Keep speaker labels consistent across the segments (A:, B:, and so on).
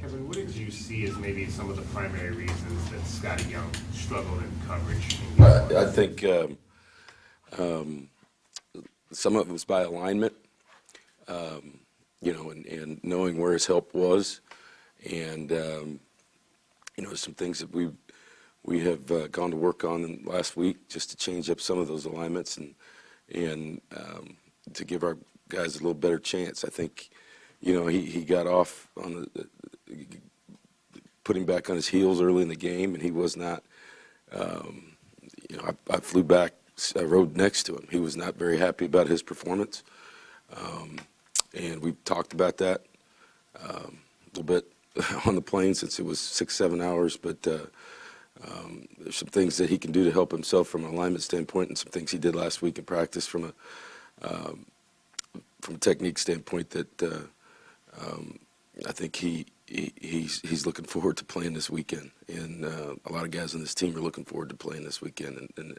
A: Kevin, what did you see as maybe some of the primary reasons that Scotty Young struggled in coverage?
B: I think some of it was by alignment, and knowing where his help was, and some things that we have gone to work on in last week just to change up some of those alignments and to give our guys a little better chance. I think, he got off on putting back on his heels early in the game, and he was not. I flew back. I rode next to him. He was not very happy about his performance, and we talked about that a little bit on the plane since it was 6-7 hours. But there's some things that he can do to help himself from an alignment standpoint, and some things he did last week in practice from a technique standpoint that I think he's looking forward to playing this weekend, and a lot of guys on this team are looking forward to playing this weekend. And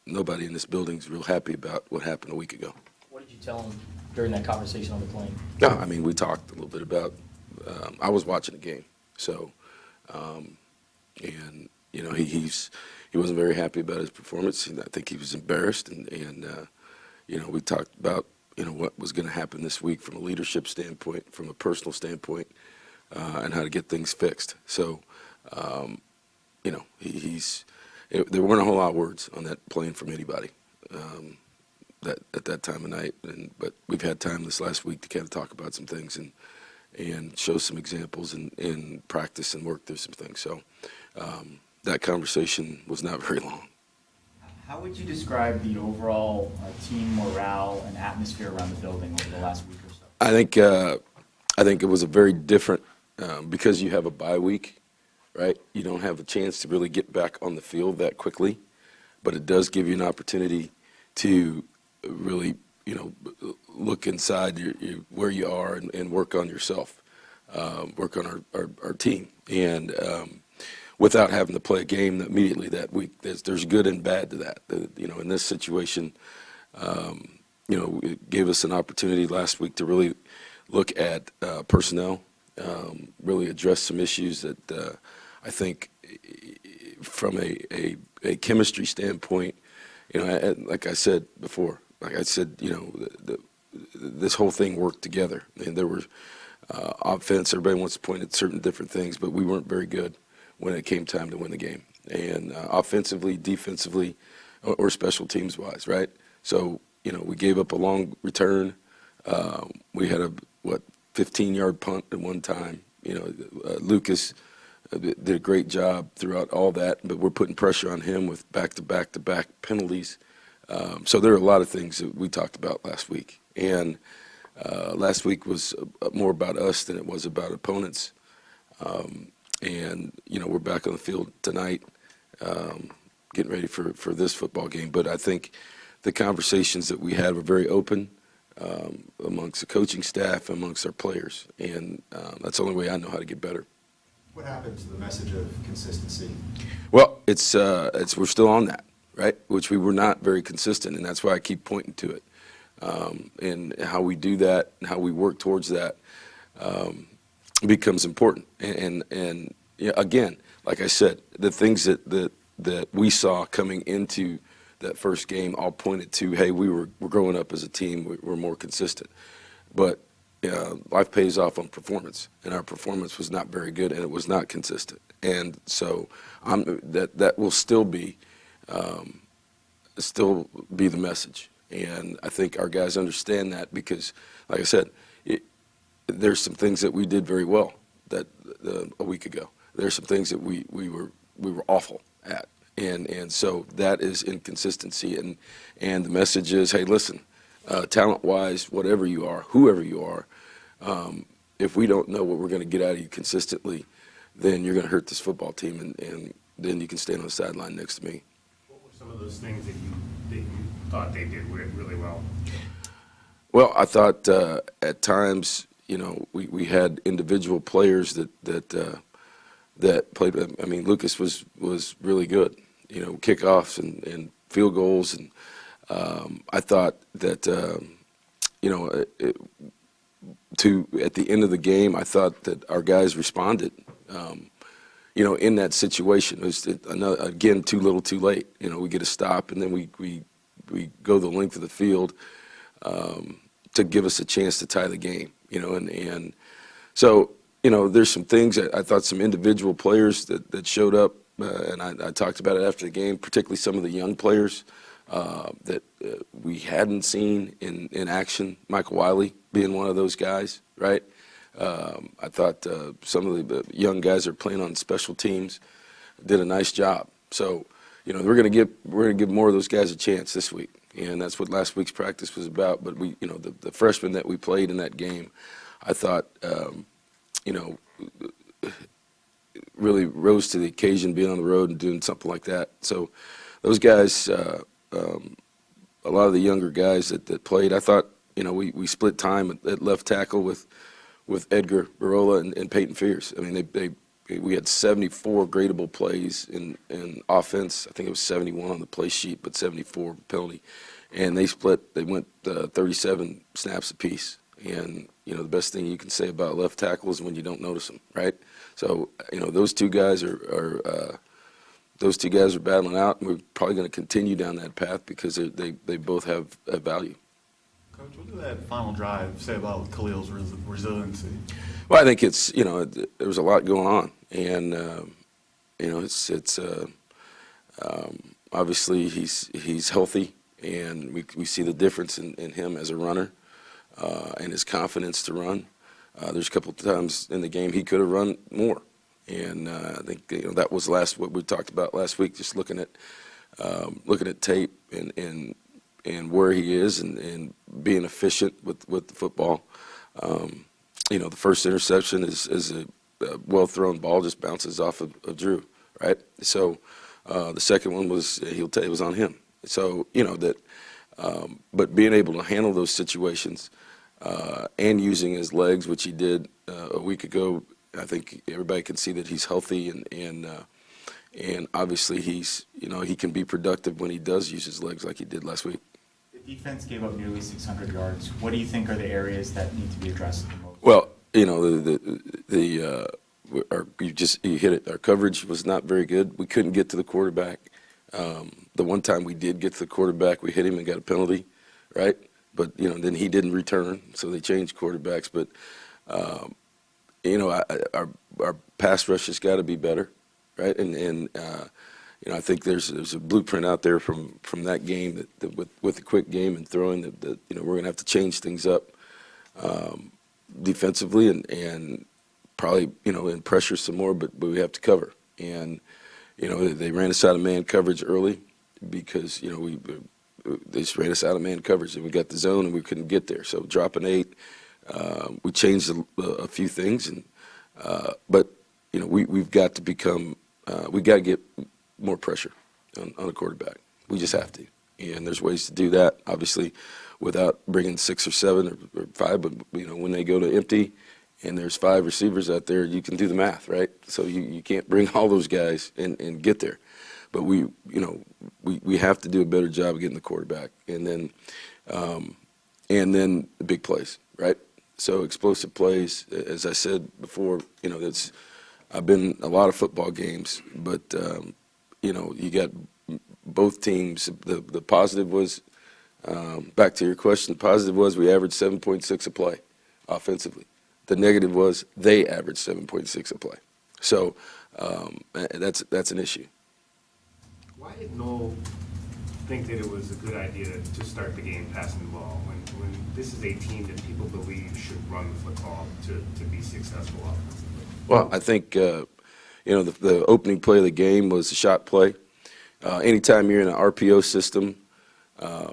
B: nobody in this building is real happy about what happened a week ago.
C: What did you tell him during that conversation on the plane?
B: No, I mean, we talked a little bit about. I was watching the game, so and he wasn't very happy about his performance. I think he was embarrassed, and we talked about what was going to happen this week from a leadership standpoint, from a personal standpoint, and how to get things fixed. So, there weren't a whole lot of words on that plane from anybody that at that time of night. But we've had time this last week to kind of talk about some things and show some examples and practice and work through some things. So that conversation was not very long.
D: How would you describe the overall team morale and atmosphere around the building over the last week or so?
B: I think it was a very different because you have a bye week, right? You don't have a chance to really get back on the field that quickly, but it does give you an opportunity to really look inside where you are and work on yourself, work on our team, and without having to play a game immediately that week. There's good and bad to that. In this situation, it gave us an opportunity last week to really look at personnel, really address some issues that I think from a chemistry standpoint, like I said before, this whole thing worked together. And there were offense, everybody wants to point at certain different things, but we weren't very good when it came time to win the game, and offensively, defensively, or special teams wise, right? So we gave up a long return. We had a 15-yard punt at one time. Lucas did a great job throughout all that, but we're putting pressure on him with back-to-back penalties. So there are a lot of things that we talked about last week, and last week was more about us than it was about opponents. And we're back on the field tonight, getting ready for this football game. But I think the conversations that we had were very open amongst the coaching staff, amongst our players, and that's the only way I know how to get better.
E: What happened to the message of consistency?
B: Well, it's we're still on that, right? Which we were not very consistent, and that's why I keep pointing to it. And how we do that and how we work towards that becomes important. And again, like I said, the things that we saw coming into that first game all pointed to, hey, we're growing up as a team. We're more consistent. But life pays off on performance, and our performance was not very good, and it was not consistent. And so that will still be the message. And I think our guys understand that because, like I said, there's some things that we did very well a week ago. There's some things that we were awful at, and so that is inconsistency. And the message is, hey, listen, talent-wise, whatever you are, whoever you are, if we don't know what we're going to get out of you consistently, then you're going to hurt this football team, and then you can stand on the sideline next to me.
A: What were some of those things that you thought they did really well?
B: Well, I thought at times, we had individual players that played. I mean, Lucas was really good. Kickoffs and field goals, and I thought that at the end of the game, I thought that our guys responded. In that situation, it was again too little, too late. We get a stop, and then we go the length of the field to give us a chance to tie the game. And so there's some things that I thought some individual players that showed up, and I talked about it after the game, particularly some of the young players that we hadn't seen in action. Michael Wiley being one of those guys, right? I thought some of the young guys that are playing on special teams did a nice job. So, we're going to give more of those guys a chance this week, and that's what last week's practice was about. But the freshmen that we played in that game, I thought, really rose to the occasion, being on the road and doing something like that. So, those guys, a lot of the younger guys that played, I thought, we split time at left tackle with Edgar Barola and Peyton Fierce. I mean, we had 74 gradable plays in offense. I think it was 71 on the play sheet, but 74 penalty. And they went 37 snaps apiece. And, the best thing you can say about left tackle is when you don't notice them, right? So, those two guys are battling out, and we're probably going to continue down that path because they both have value.
F: Coach, what did that final drive say about Khalil's resiliency?
B: Well, I think it's there was a lot going on, and it's obviously he's healthy, and we see the difference in him as a runner and his confidence to run. There's a couple of times in the game he could have run more, and I think that was what we talked about last week, just looking at tape and where he is and being efficient with the football. The first interception is a well-thrown ball, just bounces off of Drew, right? So the second one was, he'll tell you, it was on him. So, but being able to handle those situations and using his legs, which he did a week ago, I think everybody can see that he's healthy and obviously he can be productive when he does use his legs like he did last week.
D: The defense gave up nearly 600 yards. What do you think are the areas that need to be addressed the most?
B: Well, you hit it. Our coverage was not very good. We couldn't get to the quarterback. The one time we did get to the quarterback, we hit him and got a penalty, right? But then he didn't return, so they changed quarterbacks. But our pass rush has got to be better, right? And I think there's a blueprint out there from that game that with the quick game and throwing that we're going to have to change things up defensively and probably and pressure some more, but we have to cover. And they ran us out of man coverage early because they just ran us out of man coverage, and we got the zone and we couldn't get there. So dropping 8, we changed a few things, and but we've got to become we got to get more pressure on a quarterback. We just have to, and there's ways to do that. Obviously, without bringing 6 or 7 or 5, but when they go to empty, and there's 5 receivers out there, you can do the math, right? So you can't bring all those guys and get there, but we have to do a better job of getting the quarterback, and then the big plays, right? So explosive plays, as I said before, I've been a lot of football games, but you got both teams. The positive was, back to your question, the positive was we averaged 7.6 a play offensively. The negative was they averaged 7.6 a play. So that's an issue.
A: Why did Noel think that it was a good idea to start the game passing the ball when this is a team that people believe should run the football to be successful offensively?
B: Well, I think the opening play of the game was a shot play. Anytime you're in an RPO system, it's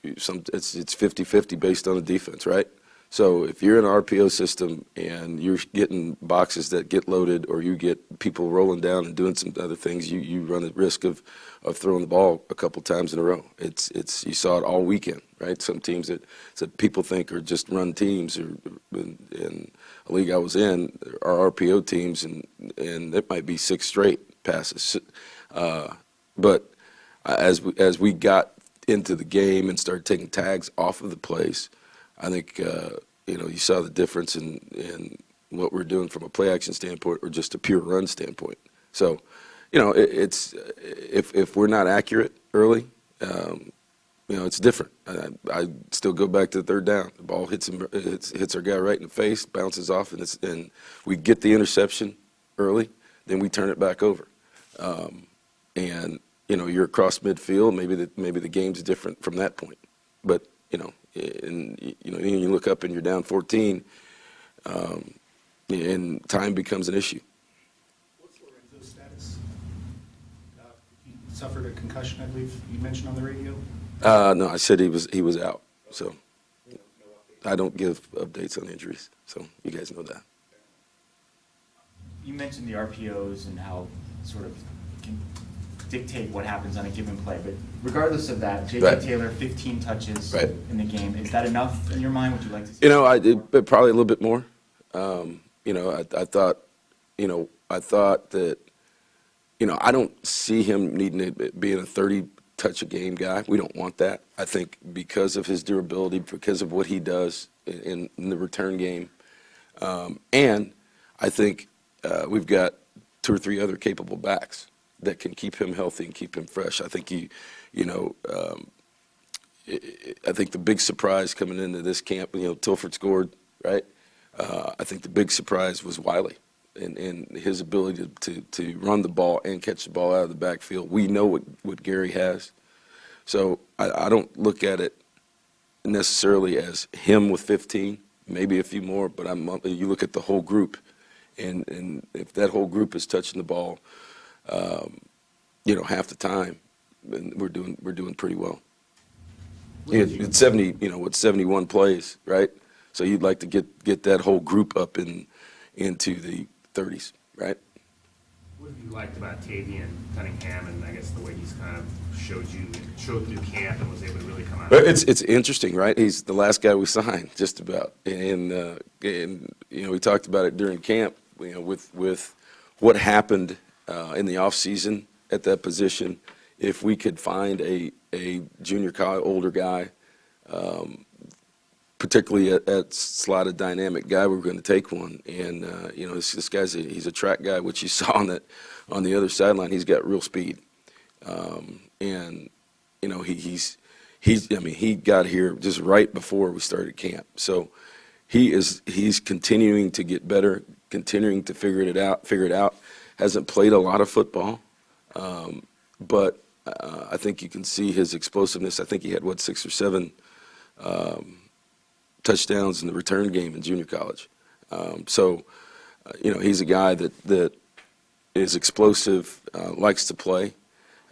B: 50-50 based on the defense, right? So if you're in an RPO system and you're getting boxes that get loaded, or you get people rolling down and doing some other things, you run the risk of throwing the ball a couple times in a row. You saw it all weekend, right? Some teams that people think are just run teams, or in a league I was in, are RPO teams, and it might be 6 straight passes. But as we got into the game and started taking tags off of the plays, I think you saw the difference in what we're doing from a play action standpoint or just a pure run standpoint. So, it's if we're not accurate early, it's different. I still go back to the third down. The ball hits him, hits our guy right in the face, bounces off, and we get the interception early. Then we turn it back over, and you're across midfield. Maybe the game's different from that point. But you look up and you're down 14, and time becomes an issue.
G: What's Lorenzo's status? He suffered a concussion, I believe you mentioned on the radio.
B: No, I said he was out. So I don't give updates on injuries. So you guys know that.
D: You mentioned the RPOs and how sort of can dictate what happens on a given play, but regardless of that, J.J.
B: Right.
D: Taylor, 15 touches
B: Right.
D: in the game. Is that enough in your mind? Would you like to see?
B: But probably a little bit more. I thought that, I don't see him needing to be a 30 touch a game guy. We don't want that. I think because of his durability, because of what he does in the return game, and I think we've got 2 or 3 other capable backs that can keep him healthy and keep him fresh. I think I think the big surprise coming into this camp, Tilford scored, right? I think the big surprise was Wiley and his ability to run the ball and catch the ball out of the backfield. We know what Gary has. So I don't look at it necessarily as him with 15, maybe a few more, but you look at the whole group, and if that whole group is touching the ball, half the time, then we're doing pretty well. It's 71 plays, right? So you'd like to get that whole group up into the 30s, right?
A: What have you liked about Tavian Cunningham and I guess the way he's kind of showed through camp and was able to really come out?
B: It's interesting, right? He's the last guy we signed, just about, and we talked about it during camp, with what happened in the off season at that position. If we could find a junior college older guy, particularly at slot a dynamic guy, we're going to take one. And this guy's he's a track guy, which you saw on the other sideline. He's got real speed, and he got here just right before we started camp. So he's continuing to get better, continuing to figure it out. Hasn't played a lot of football, but I think you can see his explosiveness. I think he had 6 or 7 touchdowns in the return game in junior college. He's a guy that is explosive, likes to play,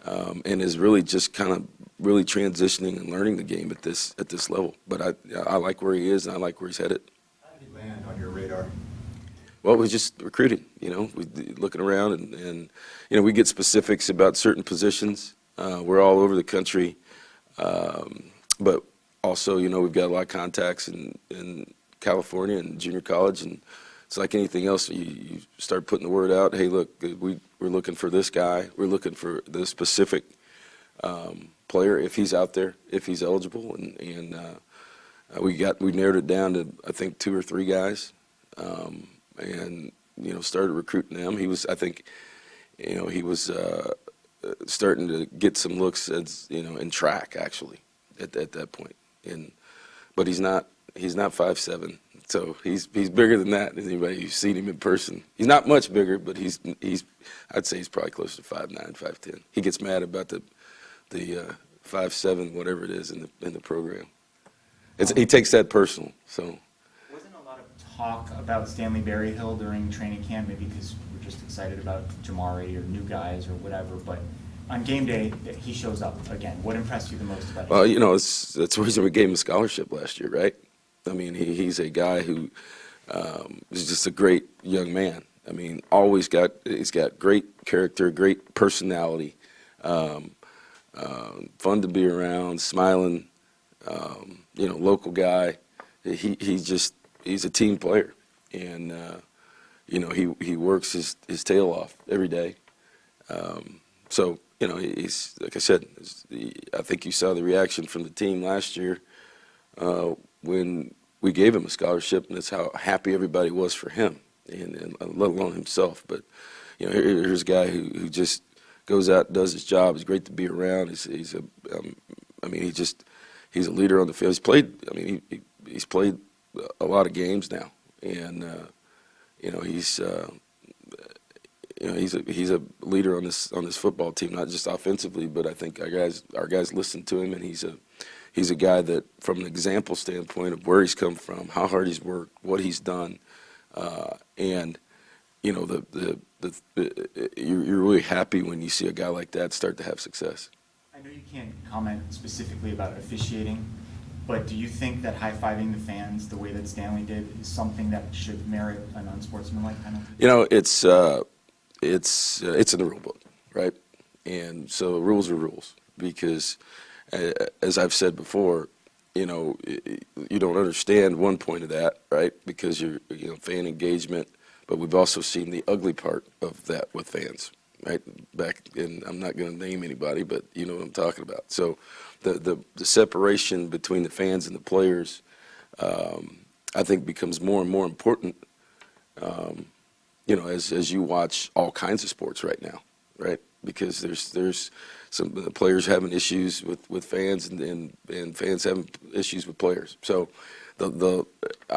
B: and is really just kind of really transitioning and learning the game at this level. But I like where he is, and I like where he's headed.
E: How did he land on your radar?
B: Well, we just recruiting, we looking around and we get specifics about certain positions. We're all over the country, but also, we've got a lot of contacts in California and junior college, and it's like anything else. You start putting the word out. Hey, look, we're looking for this guy. We're looking for this specific player if he's out there, if he's eligible, and we narrowed it down to I think 2 or 3 guys, and started recruiting them. He was starting to get some looks as in track actually at that point. But he's not 5'7", so he's bigger than that. Anybody who's seen him in person, he's not much bigger, but he's I'd say he's probably close to 5'9", 5'10". He gets mad about the 5'7", whatever it is in the program. He takes that personal. So
D: Wasn't a lot of talk about Stanley Berryhill during training camp, maybe because we're just excited about Jamari or new guys or whatever, but on game day, he shows up again. What impressed you the most about him?
B: Well, that's the reason we gave him a scholarship last year, right? I mean, he's a guy who is just a great young man. I mean, he's got great character, great personality, fun to be around, smiling, local guy. He's a team player, and he works his tail off every day. So he's, like I said, I think you saw the reaction from the team last year when we gave him a scholarship, and that's how happy everybody was for him, and let alone himself. But here's a guy who just goes out and does his job. He's great to be around. He's a leader on the field. He's played a lot of games now, and he's a leader on this football team, not just offensively, but I think our guys listen to him, and he's a guy that, from an example standpoint of where he's come from, how hard he's worked, what he's done, and you're really happy when you see a guy like that start to have success.
D: I know you can't comment specifically about officiating, but do you think that high-fiving the fans the way that Stanley did is something that should merit an unsportsmanlike penalty?
B: It's in the rule book, right? And so rules are rules, because as I've said before, you don't understand one point of that, right? Because you're fan engagement, but we've also seen the ugly part of that with fans, right? Back in, I'm not going to name anybody, but you know what I'm talking about. So the separation between the fans and the players, I think, becomes more and more important. As you watch all kinds of sports right now, right? Because there's some the players having issues with fans, and fans having issues with players. So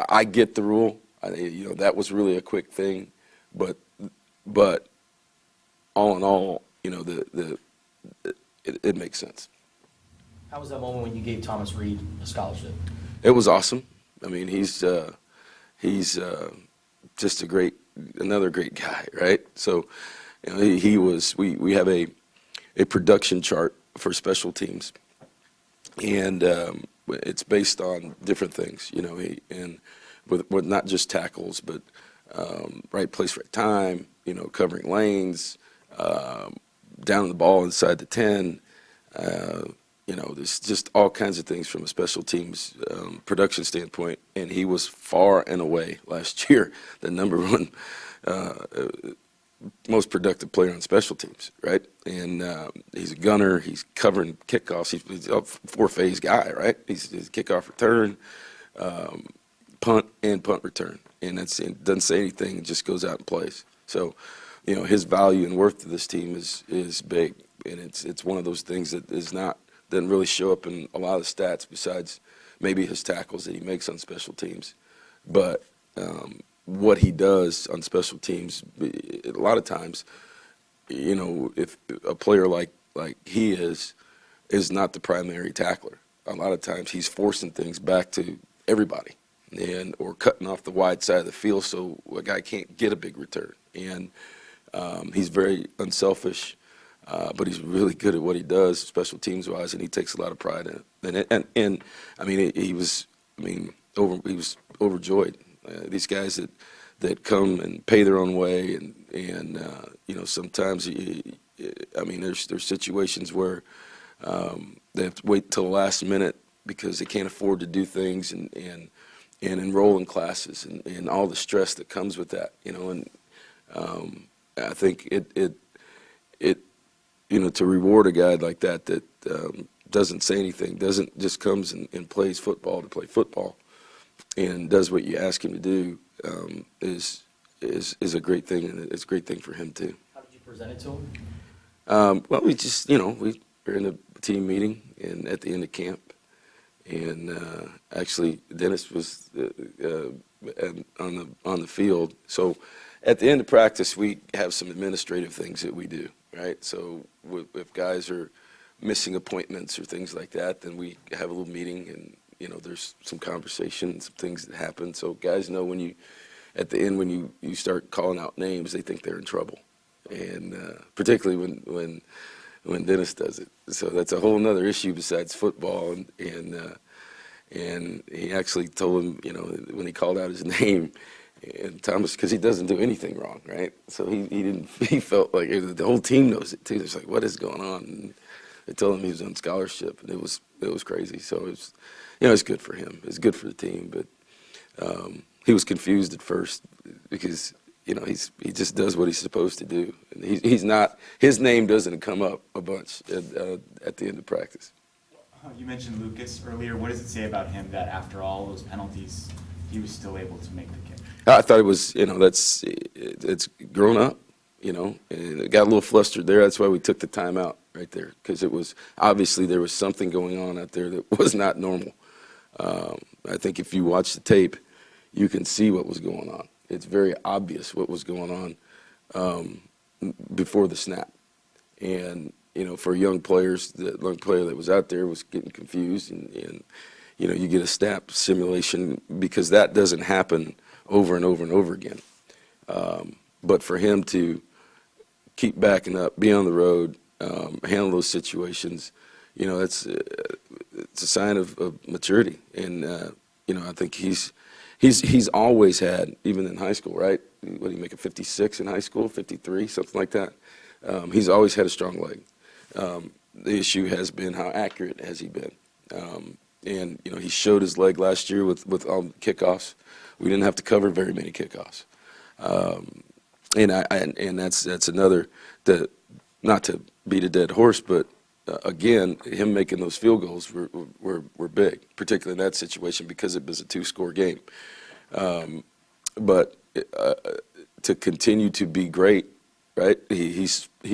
B: I get the rule. That was really a quick thing, but all in all, it makes sense.
C: How was that moment when you gave Thomas Reed a scholarship?
B: It was awesome. I mean, he's just another great guy, right? So, he was. We have a production chart for special teams, and it's based on different things, and with not just tackles, but right place, right time, covering lanes, down the ball inside the 10. There's just all kinds of things from a special teams production standpoint, and he was far and away last year the number one most productive player on special teams, right? And he's a gunner. He's covering kickoffs. He's a four-phase guy, right? He's kickoff return, punt, and punt return, and it doesn't say anything. It just goes out and plays. So, his value and worth to this team is big, and it's one of those things that doesn't really show up in a lot of the stats besides maybe his tackles that he makes on special teams. But what he does on special teams, a lot of times, if a player like he is not the primary tackler, a lot of times he's forcing things back to everybody, or cutting off the wide side of the field so a guy can't get a big return. And he's very unselfish. But he's really good at what he does, special teams wise, and he takes a lot of pride in it. And I mean, he was overjoyed. These guys that come and pay their own way, and sometimes there's situations where they have to wait till the last minute because they can't afford to do things and enroll in classes and all the stress that comes with that. And I think it to reward a guy like that doesn't say anything, doesn't just comes and plays football to play football, and does what you ask him to do, is a great thing, and it's a great thing for him too.
C: How did you present it to him?
B: Well, we just we were in a team meeting and at the end of camp, and actually Dennis was on the field. So at the end of practice, we have some administrative things that we do. Right, so if guys are missing appointments or things like that, then we have a little meeting, and there's some conversation, some things that happen. So guys know at the end when you start calling out names, they think they're in trouble, and particularly when Dennis does it. So that's a whole other issue besides football, and he actually told him, when he called out his name. And Thomas, because he doesn't do anything wrong, right? So he felt like the whole team knows it too. It's like, what is going on? And they told him he was on scholarship, and it was crazy. So it's good for him. It's good for the team, but he was confused at first because he just does what he's supposed to do, and he's not. His name doesn't come up a bunch at the end of practice.
D: You mentioned Lucas earlier. What does it say about him that after all those penalties, he was still able to make the kick?
B: I thought it was, it's grown up, and it got a little flustered there. That's why we took the timeout right there, because it was obviously there was something going on out there that was not normal. I think if you watch the tape, you can see what was going on. It's very obvious what was going on before the snap. And, for young players, the young player that was out there was getting confused, and you get a snap simulation because that doesn't happen over and over and over again. But for him to keep backing up, be on the road, handle those situations, it's a sign of maturity. And I think he's always had, even in high school, right? What do you make it, 56 in high school, 53, something like that. He's always had a strong leg. The issue has been how accurate has he been. And he showed his leg last year with all the kickoffs. We didn't have to cover very many kickoffs. And that's another, not to beat a dead horse, but again, him making those field goals were big, particularly in that situation because it was a 2-score game. But to continue to be great, right? He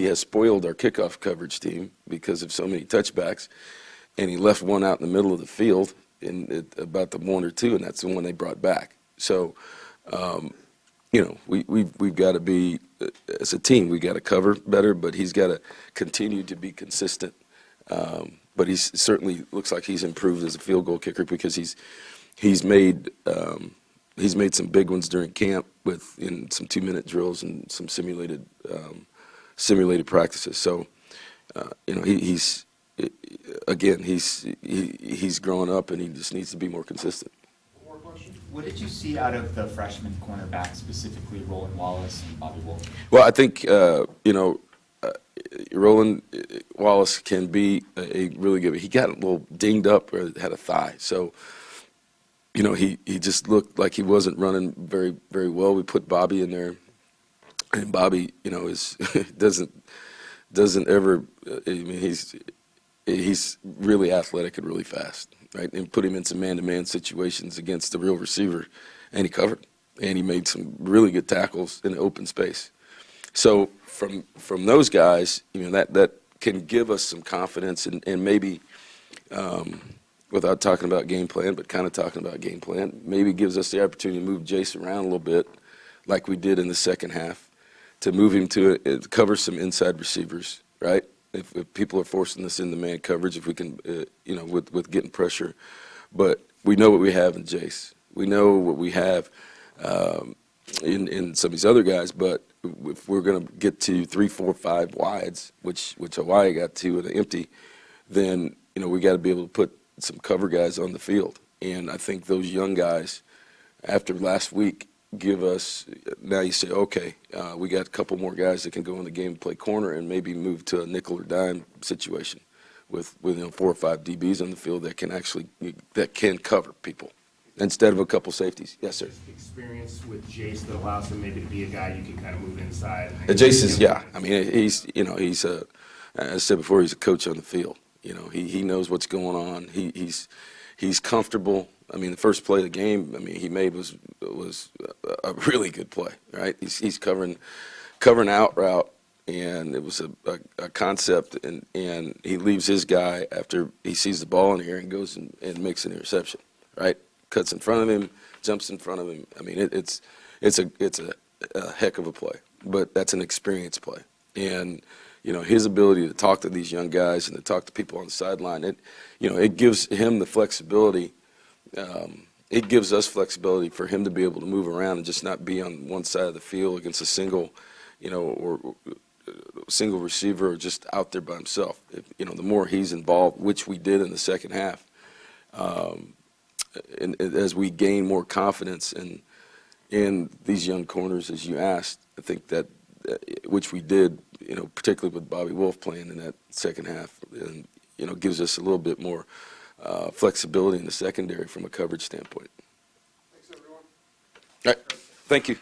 B: has spoiled our kickoff coverage team because of so many touchbacks, and he left one out in the middle of the field about the 1 or 2, and that's the one they brought back. So, we've got to be, as a team, we got to cover better, but he's got to continue to be consistent. But he's certainly looks like he's improved as a field goal kicker because he's made some big ones during camp in some 2-minute drills and some simulated practices. So, he's growing up and he just needs to be more consistent.
D: What did you see out of the freshman cornerback, specifically Roland Wallace and Bobby Wolf?
B: Well, I think, Roland Wallace can be a really good. He got a little dinged up or had a thigh. So, he just looked like he wasn't running very, very well. We put Bobby in there. And Bobby, is doesn't ever, he's really athletic and really fast, right? And put him in some man-to-man situations against the real receiver, and he covered. And he made some really good tackles in the open space. So from those guys, that can give us some confidence and maybe, without talking about game plan, but kind of talking about game plan, maybe gives us the opportunity to move Jace around a little bit like we did in the second half, to move him to cover some inside receivers, right? If people are forcing us into man coverage, if we can, with getting pressure. But we know what we have in Jace. We know what we have in some of these other guys, but if we're going to get to 3, 4, 5 wides, which Hawaii got to with an empty, then, we got to be able to put some cover guys on the field. And I think those young guys, after last week, give us, now you say, okay, we got a couple more guys that can go in the game and play corner and maybe move to a nickel or dime situation with 4 or 5 DBs on the field that can cover people instead of a couple safeties. Yes, sir.
A: Experience with Jace that allows him maybe to be a guy you can kind of move inside.
B: Jace is, yeah. I mean, he's as I said before, he's a coach on the field. He knows what's going on. He's comfortable. I mean, the first play of the game, he made was a really good play, right? He's covering out route, and it was a concept, and he leaves his guy after he sees the ball in the air and goes and makes an interception, right? Cuts in front of him, jumps in front of him. I mean, it's a heck of a play, but that's an experience play, and his ability to talk to these young guys and to talk to people on the sideline, it gives him the flexibility. It gives us flexibility for him to be able to move around and just not be on one side of the field against a single, or single receiver or just out there by himself. The more he's involved, which we did in the second half, and as we gain more confidence in these young corners, as you asked, I think that which we did, particularly with Bobby Wolf playing in that second half, and gives us a little bit more flexibility in the secondary from a coverage standpoint.
H: Thanks, everyone.
B: All right. Thank you.